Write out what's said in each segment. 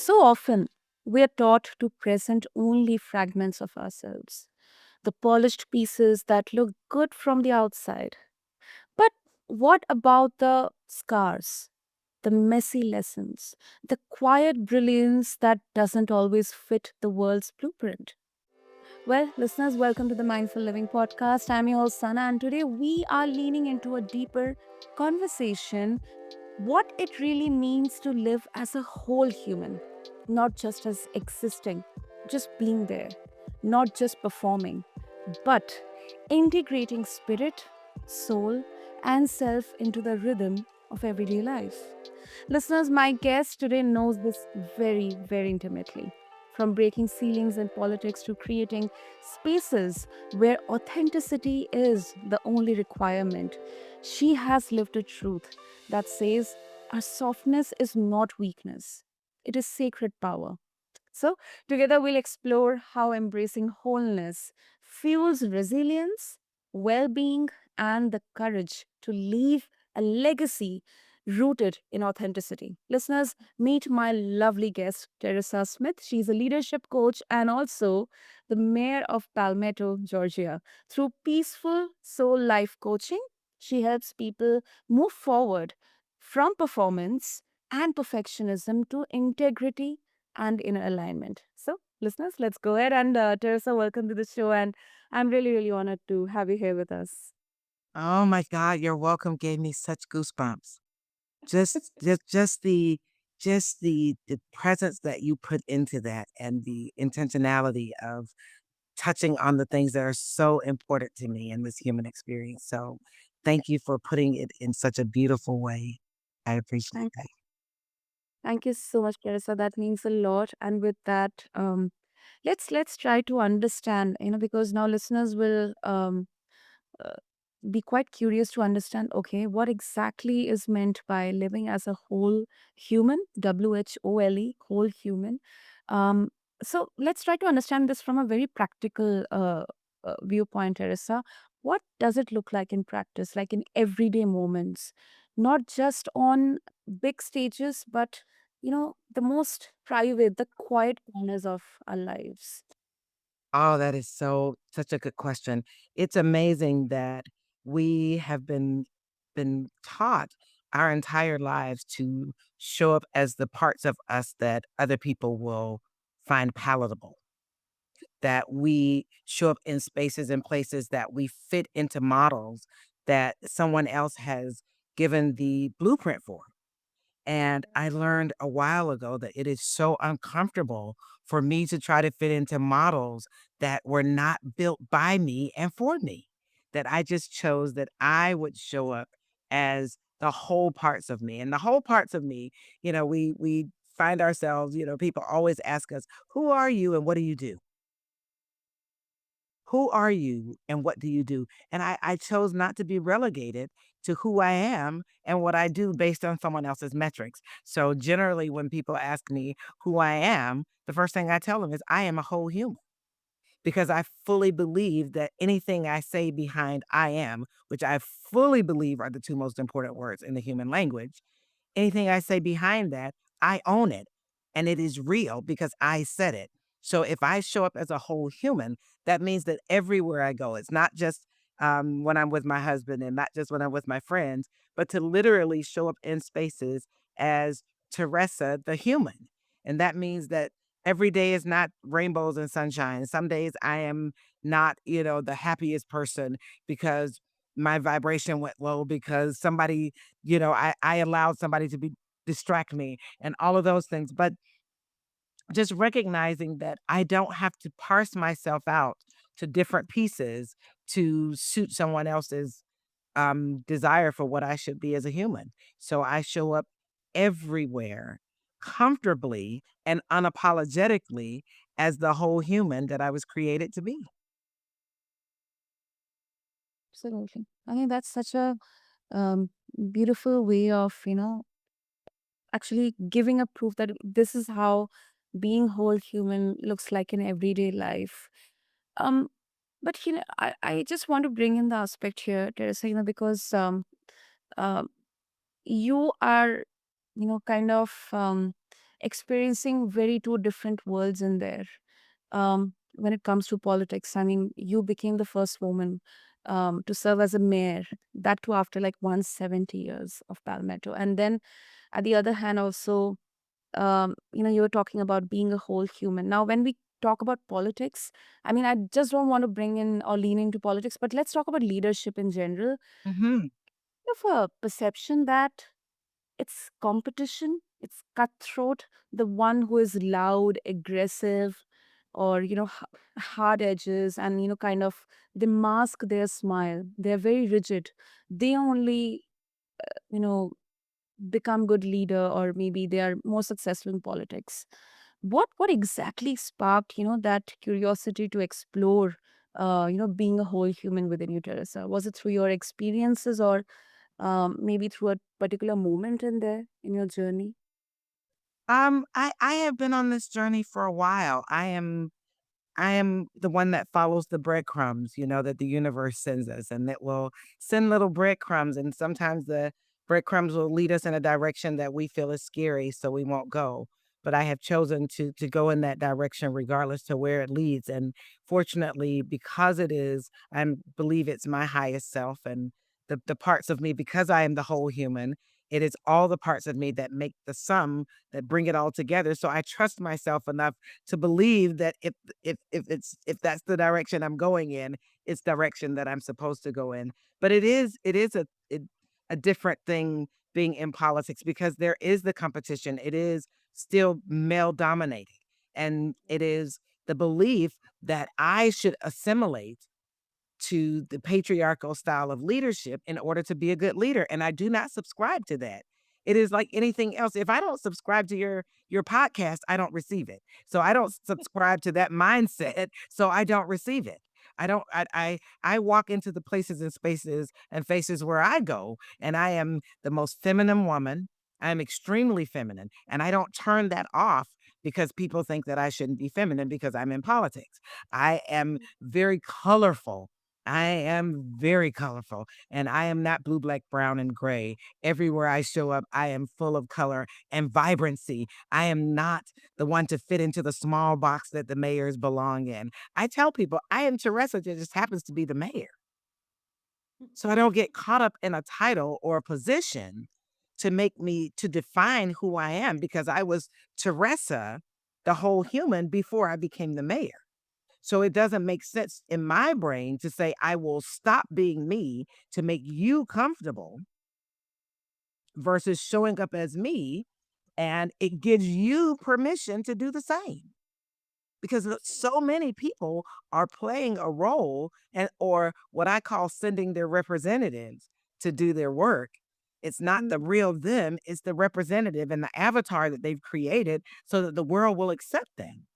So often, we are taught to present only fragments of ourselves, the polished pieces that look good from the outside. But what about the scars, the messy lessons, the quiet brilliance that doesn't always fit the world's blueprint? Well, listeners, welcome to the Mindful Living Podcast. I'm your host, Sana, and today we are leaning into a deeper conversation what it really means to live as a whole human, not just as existing, just being there, not just performing, but integrating spirit, soul, and self into the rhythm of everyday life. Listeners, my guest today knows this very, very intimately. From breaking ceilings in politics to creating spaces where authenticity is the only requirement, she has lived a truth that says our softness is not weakness, it is sacred power. So, together we'll explore how embracing wholeness fuels resilience, well being, and the courage to leave a legacy rooted in authenticity. Listeners, meet my lovely guest, Teresa Smith. She's a leadership coach and also the mayor of Palmetto, Georgia. Through peaceful soul life coaching, she helps people move forward from performance and perfectionism to integrity and inner alignment. So, listeners, let's go ahead and Teresa, welcome to the show. And I'm really, really honored to have you here with us. Oh my God, your welcome gave me such goosebumps. Just the presence that you put into that and the intentionality of touching on the things that are so important to me in this human experience. So thank you for putting it in such a beautiful way. I appreciate Thank, that. thank you so much, Teresa. That means a lot. And with that, let's try to understand. Because now listeners will uh, be quite curious to understand. Okay, what exactly is meant by living as a whole human? WHOLE, whole human. Um, so let's try to understand this from a very practical viewpoint, Teresa. What does it look like in practice, like in everyday moments, not just on big stages, but the most private, the quiet corners of our lives? Oh, that is such a good question. It's amazing that we have been taught our entire lives to show up as the parts of us that other people will find palatable, that we show up in spaces and places that we fit into models that someone else has given the blueprint for. And I learned a while ago that it is so uncomfortable for me to try to fit into models that were not built by me and for me. That I just chose that I would show up as the whole parts of me. And the whole parts of me, we find ourselves, people always ask us, "Who are you and what do you do?" Who are you and what do you do? And I chose not to be relegated to who I am and what I do based on someone else's metrics. So generally, when people ask me who I am, the first thing I tell them is I am a whole human because I fully believe that anything I say behind I am, which I fully believe are the two most important words in the human language, anything I say behind that, I own it. And it is real because I said it. So if I show up as a whole human, that means that everywhere I go, it's not just when I'm with my husband and not just when I'm with my friends, but to literally show up in spaces as Teresa, the human. And that means that every day is not rainbows and sunshine. Some days I am not, the happiest person because my vibration went low because somebody I allowed somebody to be distract me and all of those things. But just recognizing that I don't have to parse myself out to different pieces to suit someone else's desire for what I should be as a human. So I show up everywhere comfortably and unapologetically as the whole human that I was created to be. Absolutely. I think that's such a um, beautiful way of, actually giving a proof that this is how being whole human looks like in everyday life. Um, but I just want to bring in the aspect here, Teresa, because uh, you are, kind of experiencing very two different worlds in there. When it comes to politics, I mean, you became the first woman to serve as a mayor, that too after like 170 years of Palmetto. And then at the other hand, also, you were talking about being a whole human. Now, when we talk about politics, I mean, I just don't want to bring in or lean into politics, but let's talk about leadership in general. Mhm. Of a perception that it's competition, it's cutthroat, the one who is loud, aggressive, or hard edges, and kind of they mask their smile. They're very rigid. They only you know become good leader, or maybe they are more successful in politics. What exactly sparked that curiosity to explore being a whole human within you, Teresa? Was it through your experiences, or maybe through a particular moment in there in your journey? I have been on this journey for a while. I am the one that follows the breadcrumbs, that the universe sends us, and it will send little breadcrumbs. And sometimes the breadcrumbs will lead us in a direction that we feel is scary, so we won't go. But I have chosen to go in that direction regardless to where it leads. And fortunately, because I believe it's my highest self and the parts of me, because I am the whole human, it is all the parts of me that make the sum that bring it all together. So I trust myself enough to believe that if that's the direction I'm going in, it's direction that I'm supposed to go in. But it is a different thing being in politics because there is the competition. It is still male dominated, and it is the belief that I should assimilate to the patriarchal style of leadership in order to be a good leader, and I do not subscribe to that. It is like anything else. If I don't subscribe to your podcast, I don't receive it. So I don't subscribe to that mindset, so I don't receive it. I don't I walk into the places and spaces and faces where I go, and I am the most feminine woman. I am extremely feminine, and I don't turn that off because people think that I shouldn't be feminine because I'm in politics. I am very colorful. I am very colorful, and I am not blue, black, brown, and gray. Everywhere I show up, I am full of color and vibrancy. I am not the one to fit into the small box that the mayors belong in. I tell people I am Teresa that just happens to be the mayor. So I don't get caught up in a title or a position to define who I am because I was Teresa, the whole human, before I became the mayor. So it doesn't make sense in my brain to say, I will stop being me to make you comfortable versus showing up as me. And it gives you permission to do the same because so many people are playing a role or what I call sending their representatives to do their work. It's not the real them, it's the representative and the avatar that they've created so that the world will accept them.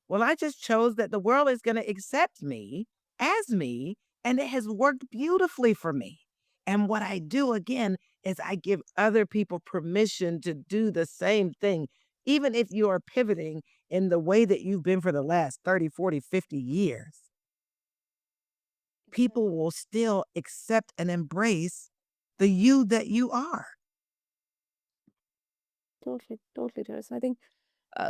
Well, I just chose that the world is going to accept me as me, and it has worked beautifully for me. And what I do again is I give other people permission to do the same thing. Even if you are pivoting in the way that you've been for the last 30, 40, 50 years, people will still accept and embrace the you that you are. Totally, totally, Teresa. I think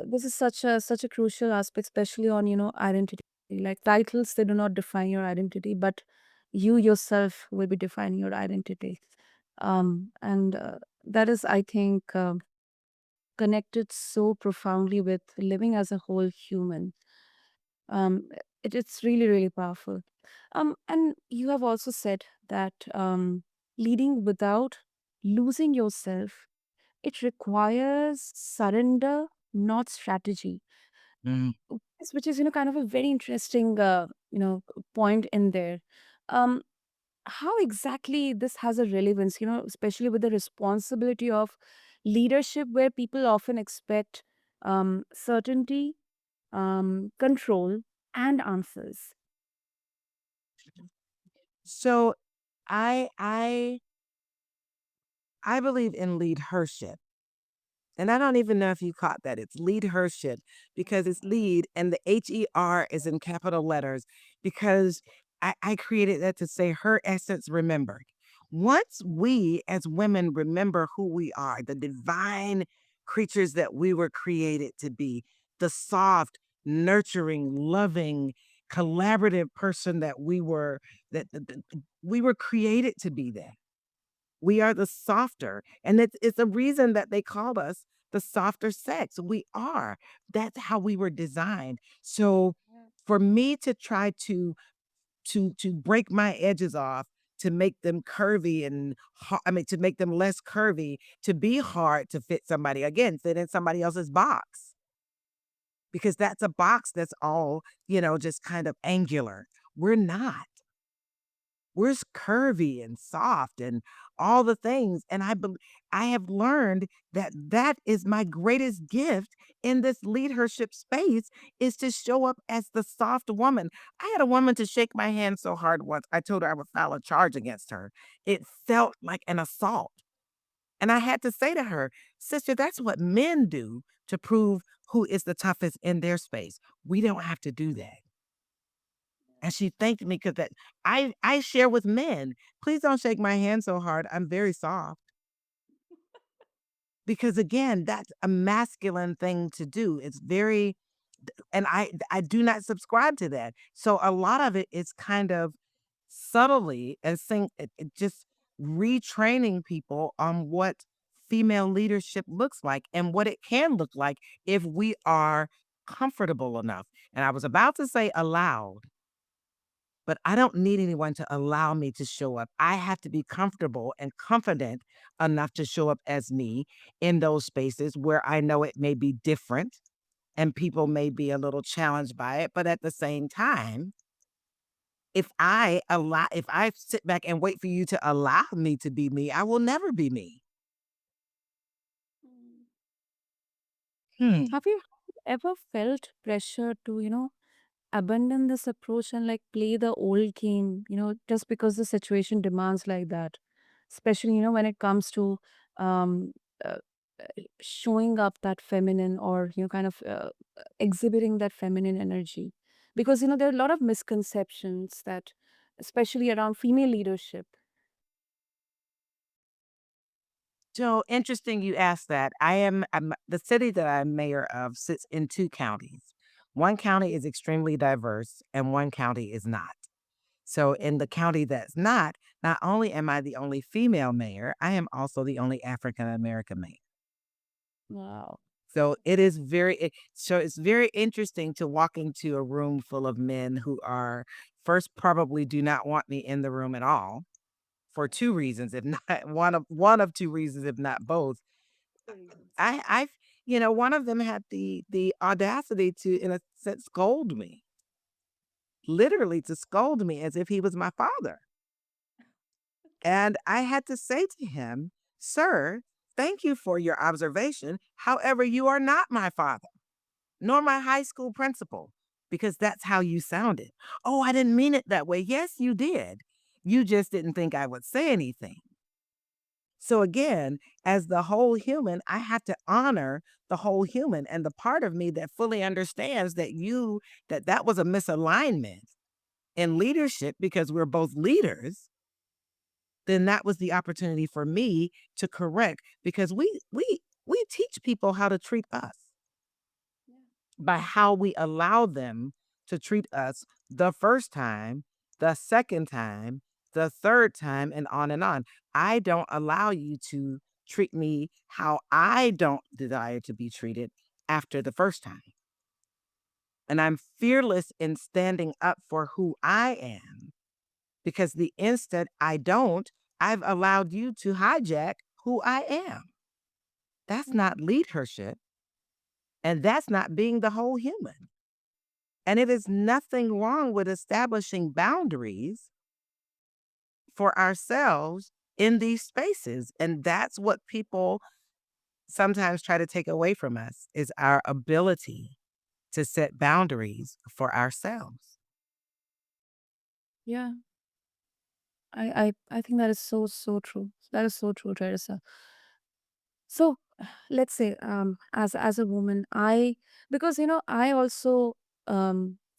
this is such a crucial aspect, especially on identity. Like titles, they do not define your identity, but you yourself will be defining your identity. And that is, I think, connected so profoundly with living as a whole human. Um, it's really, really powerful. And you have also said that leading without losing yourself, it requires surrender, not strategy. Mm. Which is kind of a very interesting point in there. Um, how exactly this has a relevance, especially with the responsibility of leadership, where people often expect certainty, control, and answers. So I I I believe in leadership. And I don't even know if you caught that. It's lead hership because it's lead and the HER is in capital letters because I created that to say her essence remembered. Once we as women remember who we are, the divine creatures that we were created to be, the soft, nurturing, loving, collaborative person that we were, that we were created to be that. We are the softer, and it's a reason that they call us the softer sex. We are. That's how we were designed. So for me to try to break my edges off, to make them curvy and I mean to make them less curvy, to be hard to fit somebody again, fit in somebody else's box because that's a box that's all, just kind of angular. We're not. We're curvy and soft and all the things, and I have learned that that is my greatest gift in this leadership space is to show up as the soft woman. I had a woman to shake my hand so hard once, I told her I would file a charge against her. It felt like an assault, and I had to say to her, "Sister, that's what men do to prove who is the toughest in their space. We don't have to do that." And she thanked me because that I share with men, "Please don't shake my hand so hard, I'm very soft." Because again, that's a masculine thing to do. It's very and I do not subscribe to that. So a lot of it is kind of subtly and saying it just retraining people on what female leadership looks like and what it can look like if we are comfortable enough. And I was about to say allowed, but I don't need anyone to allow me to show up. I have to be comfortable and confident enough to show up as me in those spaces where I know it may be different and people may be a little challenged by it. But at the same time, if I sit back and wait for you to allow me to be me, I will never be me. Mm. Hmm. Have you ever felt pressure to, abandon this approach and like play the old game, just because the situation demands like that? Especially, when it comes to um, uh, showing up that feminine or, kind of exhibiting that feminine energy. Because, there are a lot of misconceptions that, especially around female leadership. So interesting you asked that. I'm the city that I'm mayor of sits in two counties. One county is extremely diverse and one county is not. So in the county that's not only am I the only female mayor, I am also the only African American mayor. Wow. So so it's very interesting to walk into a room full of men who are first probably do not want me in the room at all for two reasons, if not one of two reasons, if not both. I've one of them had the audacity to, in a sense, scold me, literally to scold me as if he was my father. And I had to say to him, "Sir, thank you for your observation. However, you are not my father, nor my high school principal, because that's how you sounded." "Oh, I didn't mean it that way." "Yes, you did. You just didn't think I would say anything." So again, as the whole human, I have to honor the whole human and the part of me that fully understands that was a misalignment in leadership because we're both leaders. Then that was the opportunity for me to correct because we teach people how to treat us by how we allow them to treat us the first time, the second time, the third time, and on and on. I don't allow you to treat me how I don't desire to be treated after the first time. And I'm fearless in standing up for who I am because the instant I don't, I've allowed you to hijack who I am. That's not leadership, and that's not being the whole human. And it is nothing wrong with establishing boundaries for ourselves in these spaces. And that's what people sometimes try to take away from us is our ability to set boundaries for ourselves. Yeah, I think that is so true. That is so true, Teresa. So let's say as a woman, because I also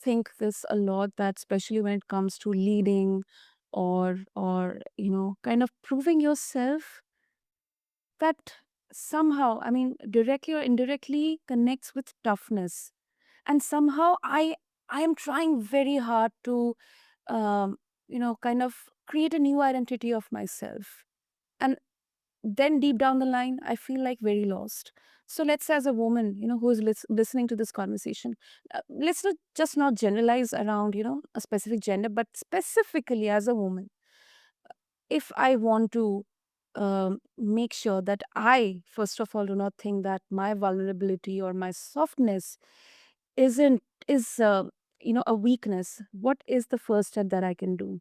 think this a lot, that especially when it comes to leading or kind of proving yourself, that somehow, I mean, directly or indirectly connects with toughness. And somehow I am trying very hard to, um, kind of create a new identity of myself. And then deep down the line, I feel like very lost. So let's say, as a woman, who is listening to this conversation, let's not generalize around, a specific gender, but specifically as a woman, if I want to make sure that I, first of all, do not think that my vulnerability or my softness isn't is a weakness. What is the first step that I can do?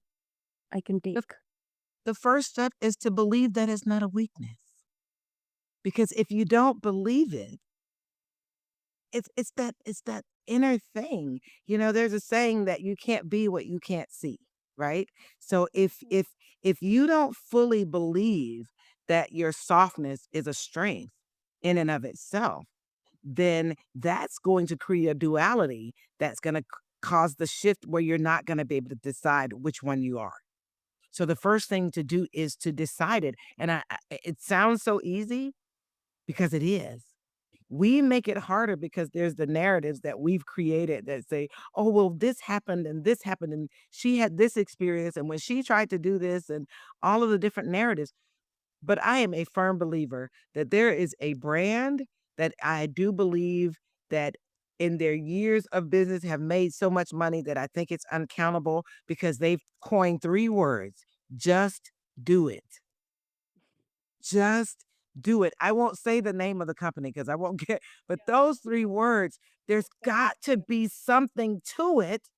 I can The, take. the first step is to believe that it's not a weakness. Because if you don't believe it, it's that inner thing. There's a saying that you can't be what you can't see, right? So if you don't fully believe that your softness is a strength in and of itself, then that's going to create a duality that's going to cause the shift where you're not going to be able to decide which one you are. So the first thing to do is to decide it. And it sounds so easy because it is. We make it harder because there's the narratives that we've created that say, oh, well, this happened, and she had this experience, and when she tried to do this, and all of the different narratives. But I am a firm believer that there is a brand that I do believe that in their years of business have made so much money that I think it's uncountable because they've coined 3 words: "Just do it. Just do it." I won't say the name of the company because I won't get, but those 3 words, there's got to be something to it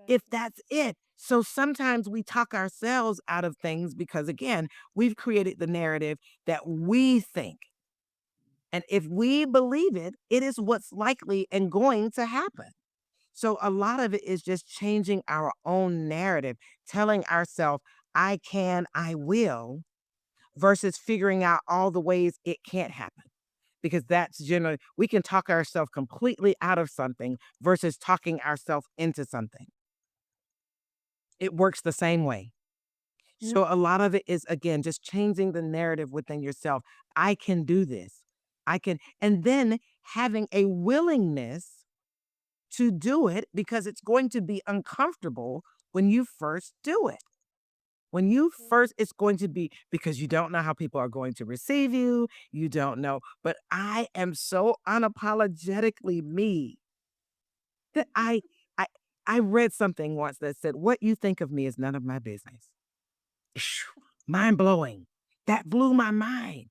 if that's it. So sometimes we talk ourselves out of things because, again, we've created the narrative that we think. And if we believe it, it is what's likely and going to happen. So a lot of it is just changing our own narrative, telling ourselves, I can, I will, versus figuring out all the ways it can't happen. Because that's generally, we can talk ourselves completely out of something versus talking ourselves into something. It works the same way. Yep. So a lot of it is, again, just changing the narrative within yourself. I can do this. I can, and then having a willingness to do it because it's going to be uncomfortable when you first do it. When you first, it's going to be because you don't know how people are going to receive you. You don't know. But I am so unapologetically me that I, I read something once that said, what you think of me is none of my business. Mind blowing. That blew my mind.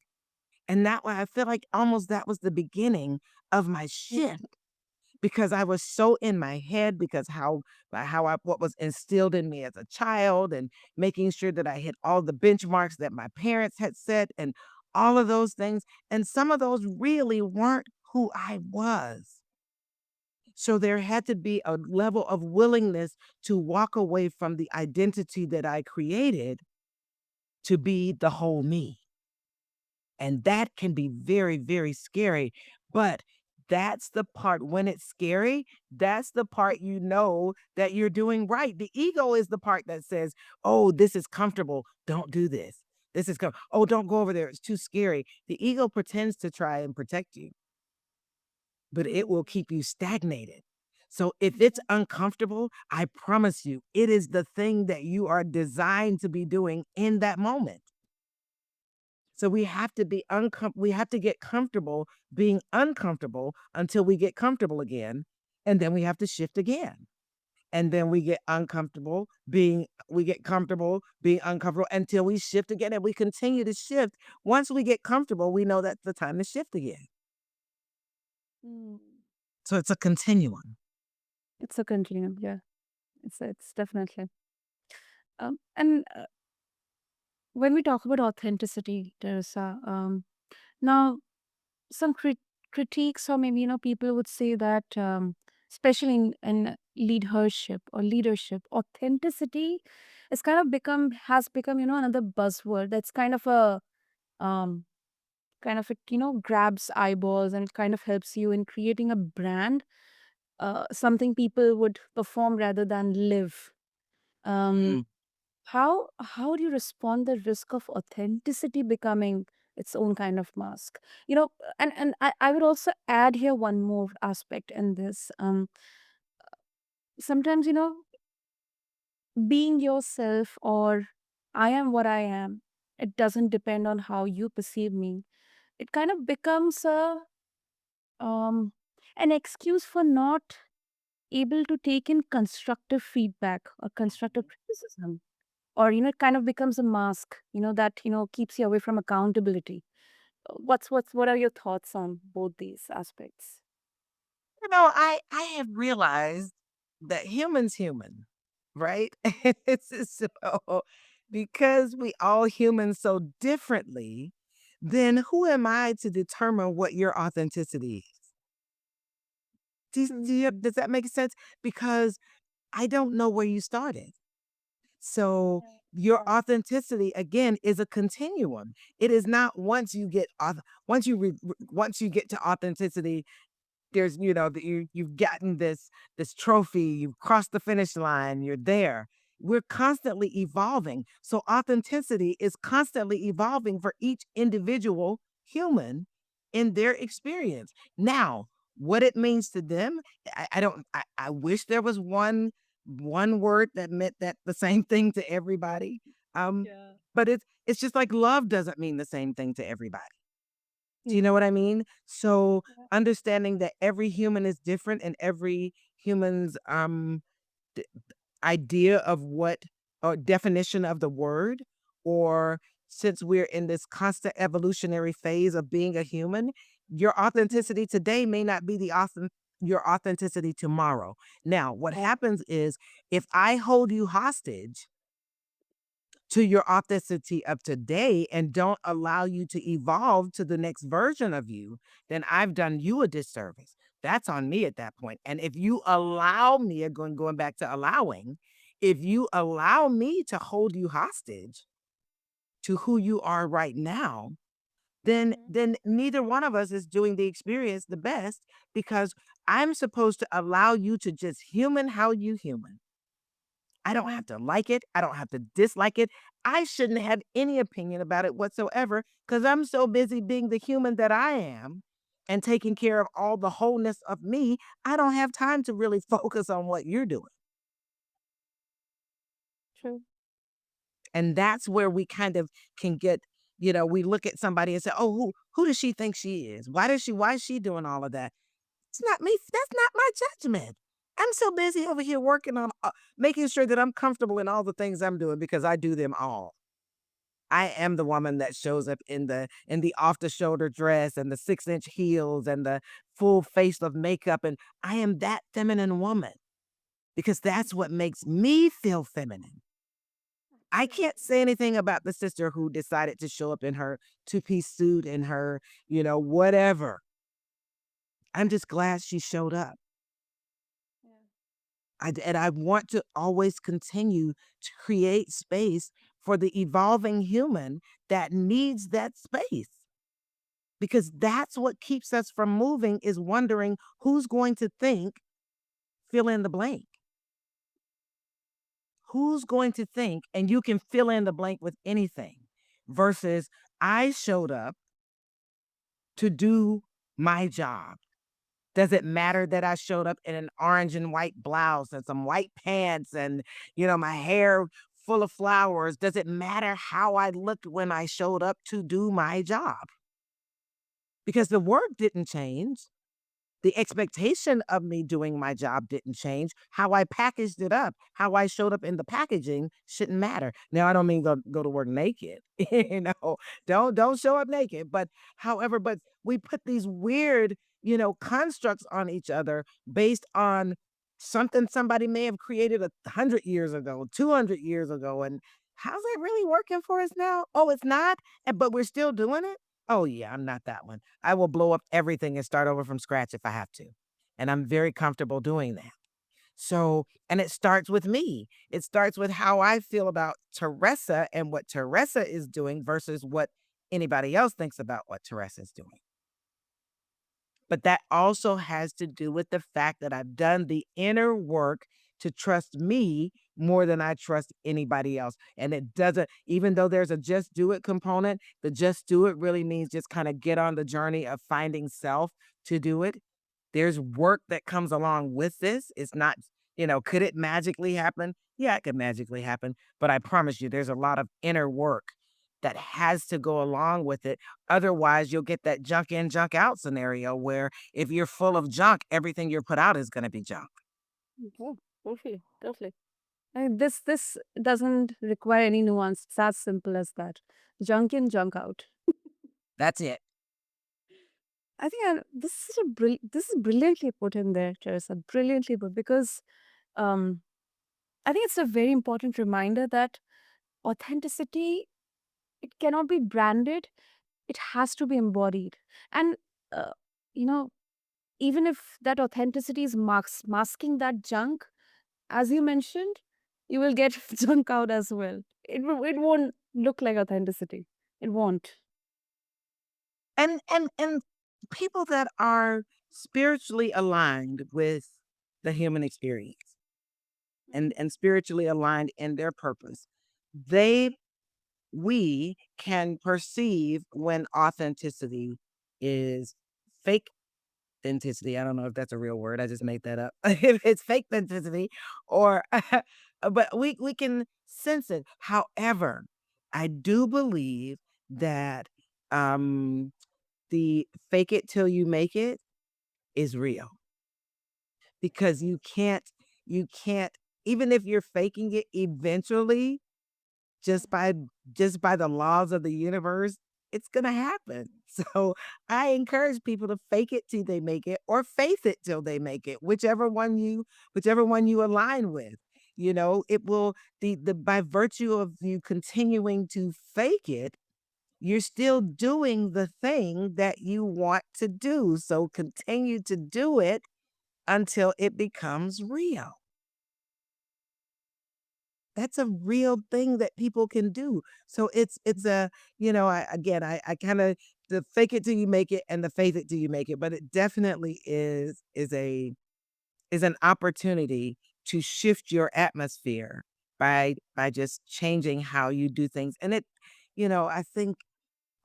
And that way I feel like almost that was the beginning of my shift because I was so in my head because how I what was instilled in me as a child and making sure that I hit all the benchmarks that my parents had set and all of those things. And some of those really weren't who I was. So there had to be a level of willingness to walk away from the identity that I created to be the whole me. And that can be very, very scary. But that's the part when it's scary, that's the part you know that you're doing right. The ego is the part that says, oh, this is comfortable. Don't do this. Oh, don't go over there. It's too scary. The ego pretends to try and protect you, but it will keep you stagnated. So if it's uncomfortable, I promise you, it is the thing that you are designed to be doing in that moment. So we have to get comfortable being uncomfortable until we get comfortable again, and then we have to shift again. And then we get comfortable being uncomfortable until we shift again and we continue to shift. Once we get comfortable, we know that's the time to shift again. Mm. So it's a continuum. It's a continuum. Yeah, it's definitely. And when we talk about authenticity, Teresa, now some critiques, or maybe people would say that, especially in leadership, authenticity is has become another buzzword that's um kind of it grabs eyeballs, and it kind of helps you in creating a brand, something people would perform rather than live. um Mm. how do you respond the risk of authenticity becoming its own kind of mask. You know, and I would also add here one more aspect in this. Sometimes, being yourself, or I am what I am, it doesn't depend on how you perceive me. It kind of becomes um an excuse for not able to take in constructive feedback or constructive criticism, or it kind of becomes a mask, that keeps you away from accountability. What are your thoughts on both these aspects? I have realized that human, right? It's so because we all human so differently, then who am I to determine what your authenticity is? True. Does that make sense? Because I don't know where you started. So Yeah. your Yeah. authenticity again is a continuum. It is not once you get to authenticity, there's you've gotten this trophy, you've crossed the finish line, you're there. We're constantly evolving, so authenticity is constantly evolving for each individual human in their experience. Now what it means to them, I don't I wish there was one word that meant that the same thing to everybody. um Yeah. but it's just like love doesn't mean the same thing to everybody. Do you know Yeah. what I mean? So Yeah. understanding that every human is different and every human's d- idea of what or definition of the word, or since we're in this constant evolutionary phase of being a human, your Mhm. authenticity today may not be your authenticity tomorrow. Now, what happens is if I hold you hostage to your authenticity of today and don't allow you to evolve to the next version of you, then I've done you a disservice. That's on me at that point. And if you allow me, going back to allowing, if you allow me to hold you hostage to who you are right now, Mhm. then neither one of us is doing the experience the best, because I'm supposed to allow you to just human how you human. I don't have to like it. I don't have to dislike it. I shouldn't have any opinion about it whatsoever because I'm so busy being the human that I am and taking care of all the wholeness of me. I don't have time to really focus on what you're doing. True. And that's where we kind of can get, we look at somebody and say, oh, who does she think she is? Why is she doing all of that? It's not me. That's not my judgment. I'm so busy over here working on making sure that I'm comfortable in all the things I'm doing because I do them all. I am the woman that shows up in the off the shoulder dress and the 6-inch heels and the full face of makeup, and I am that feminine woman because that's what makes me feel feminine. I can't Absolutely. say anything about the sister who decided to show up in her two-piece suit and her, whatever. I'm just glad she showed up. Yeah. And I want to always continue to create space for the evolving human that needs that space, because that's what keeps us from moving, is wondering who's going to think, fill in the blank. Who's going to think, and you can fill in the blank with anything, versus I showed up to do my job. Does it matter that I showed up in an orange and white blouse and some white pants and, my hair full of flowers? Does it matter how I looked when I showed up to do my job? Because the work didn't change. The expectation of me doing my job didn't change. How I packaged it up, how I showed up in the packaging shouldn't matter. Now, I don't mean go to work naked. Don't show up naked. But however, but we put these weird, constructs on each other based on something somebody may have created 100 years ago, 200 years ago. And how's that really working for us now? Oh, it's not. But we're still doing it. Oh yeah, I'm not that one. I will blow up everything and start over from scratch if I have to. And I'm very comfortable doing that. So, and it starts with me. It starts with how I feel about Teresa and what Teresa is doing versus what anybody else thinks about what Teresa is doing. But that also has to do with the fact that I've done the inner work to trust me more than I trust anybody else. And it doesn't, even though there's a just do it component, the just do it really means just kind of get on the journey of finding self to do it. There's work that comes along with this. It's not, could it magically happen? Yeah, it could magically happen. But I promise you, there's a lot of inner work that has to go along with it. Otherwise, you'll get that junk in, junk out scenario where if you're full of junk, everything you're put out is going to be junk. Oh, totally, totally. This doesn't require any nuance. It's as simple as that. Junk in, junk out. That's it. I think this is brilliantly put in there, Teresa. Brilliantly put because um, I think it's a very important reminder that authenticity, it cannot be branded. It has to be embodied, and uh, you know, even if that authenticity is masking that junk, as you mentioned, you will get junk out as well. It won't look like authenticity. It won't. And people that are spiritually aligned with the human experience and spiritually aligned in their purpose, they we can perceive when authenticity is fake authenticity. I don't know if that's a real word. I just made that up. If it's fake authenticity or but we can sense it. However, I do believe that um the fake it till you make it is real because you can't even if you're faking it eventually just by the laws of the universe, it's gonna happen. So, I encourage people to fake it till they make it or faith it till they make it, whichever one you align with. It will the by virtue of you continuing to fake it, you're still doing the thing that you want to do. So, continue to do it until it becomes real. That's a real thing that people can do. So it's I kinda the fake it till you make it and the faith it till you make it, but it definitely is an opportunity to shift your atmosphere by just changing how you do things. And I think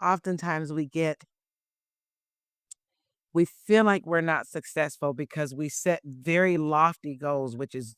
oftentimes we feel like we're not successful because we set very lofty goals, which is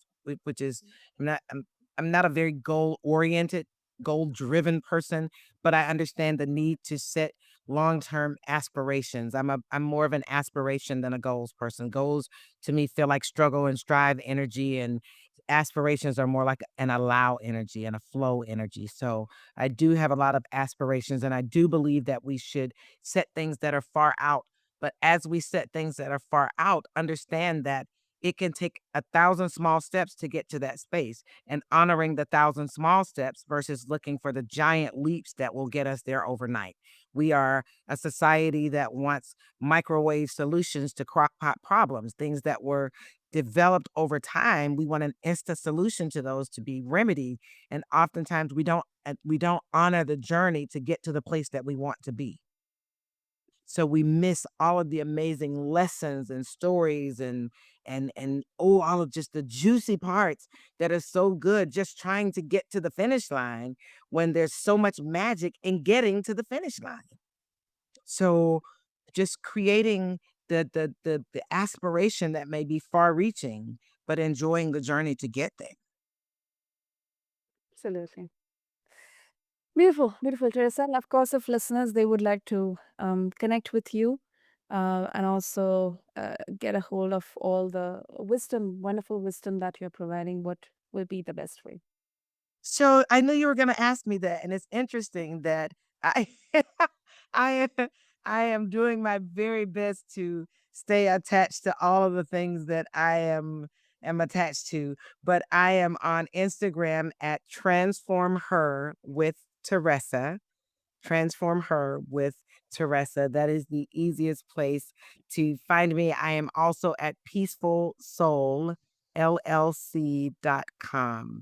I'm not a very goal-oriented, goal-driven person, but I understand the need to set long-term aspirations. I'm more of an aspiration than a goals person. Goals to me feel like struggle and strive energy, and aspirations are more like an allow energy and a flow energy. So I do have a lot of aspirations, and I do believe that we should set things that are far out, but as we set things that are far out, understand that it can take 1,000 small steps to get to that space, and honoring the 1,000 small steps versus looking for the giant leaps that will get us there overnight. We are a society that wants microwave solutions to crock pot problems, things that were developed over time. We want an instant solution to those to be remedied. And oftentimes we don't honor the journey to get to the place that we want to be. So we miss all of the amazing lessons and stories and all of just the juicy parts that are so good just trying to get to the finish line when there's so much magic in getting to the finish line. So just creating the aspiration that may be far reaching, but enjoying the journey to get there. Absolutely. Beautiful, beautiful, Teresa. And of course, if listeners they would like to connect with you and also get a hold of all the wisdom, wonderful wisdom that you're providing, what will be the best way? So I knew you were gonna ask me that, and it's interesting that I I am I am doing my very best to stay attached to all of the things that I am attached to, but I am on Instagram at TransformHer with Teresa. Transform Her with Teresa. That is the easiest place to find me. I am also at Peaceful Soul LLC.com.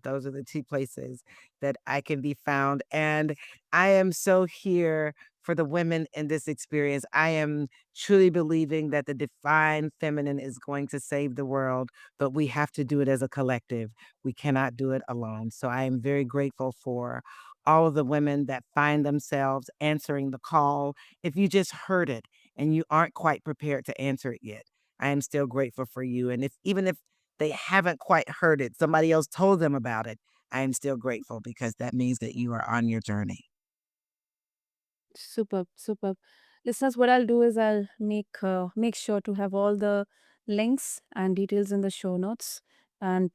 Those are the two places that I can be found. And I am so here for the women in this experience. I am truly believing that the divine feminine is going to save the world, but we have to do it as a collective. We cannot do it alone. So I am very grateful for all of the women that find themselves answering the call. If you just heard it and you aren't quite prepared to answer it yet, I am still grateful for you. And if even if they haven't quite heard it, somebody else told them about it, I am still grateful because that means that you are on your journey. Superb, superb. Listeners, what I'll do is I'll make sure to have all the links and details in the show notes. And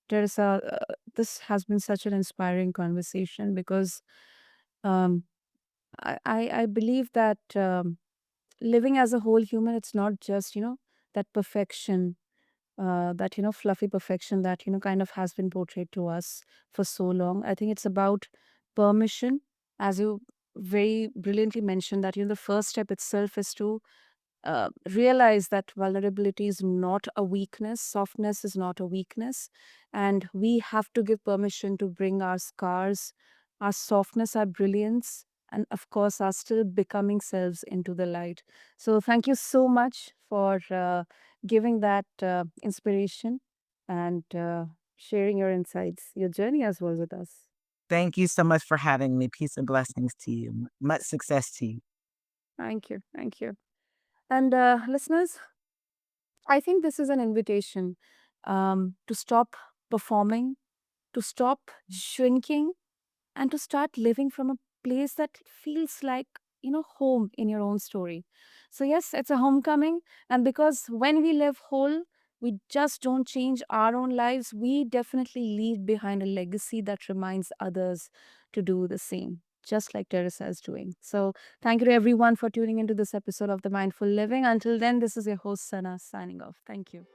Teresa, this has been such an inspiring conversation because um, I believe that living as a whole human, it's not just that perfection, that fluffy perfection that kind of has been portrayed to us for so long. I think it's about permission, as you very brilliantly mentioned, that the first step itself is to realize that vulnerability is not a weakness, softness is not a weakness, and we have to give permission to bring our scars, our softness, our brilliance, and of course, our still becoming selves into the light. So, thank you so much for giving that inspiration and sharing your insights, your journey as well with us. Thank you so much for having me. Peace and blessings to you. Much success to you. Thank you. Thank you. And listeners, I think this is an invitation to stop performing, to stop shrinking, and to start living from a place that feels like, home in your own story. So, yes, it's a homecoming. And because when we live whole, we just don't change our own lives. We definitely leave behind a legacy that reminds others to do the same, just like Teresa is doing. So, thank you to everyone for tuning into this episode of The Mindful Living. Until then, this is your host, Sana, signing off. Thank you.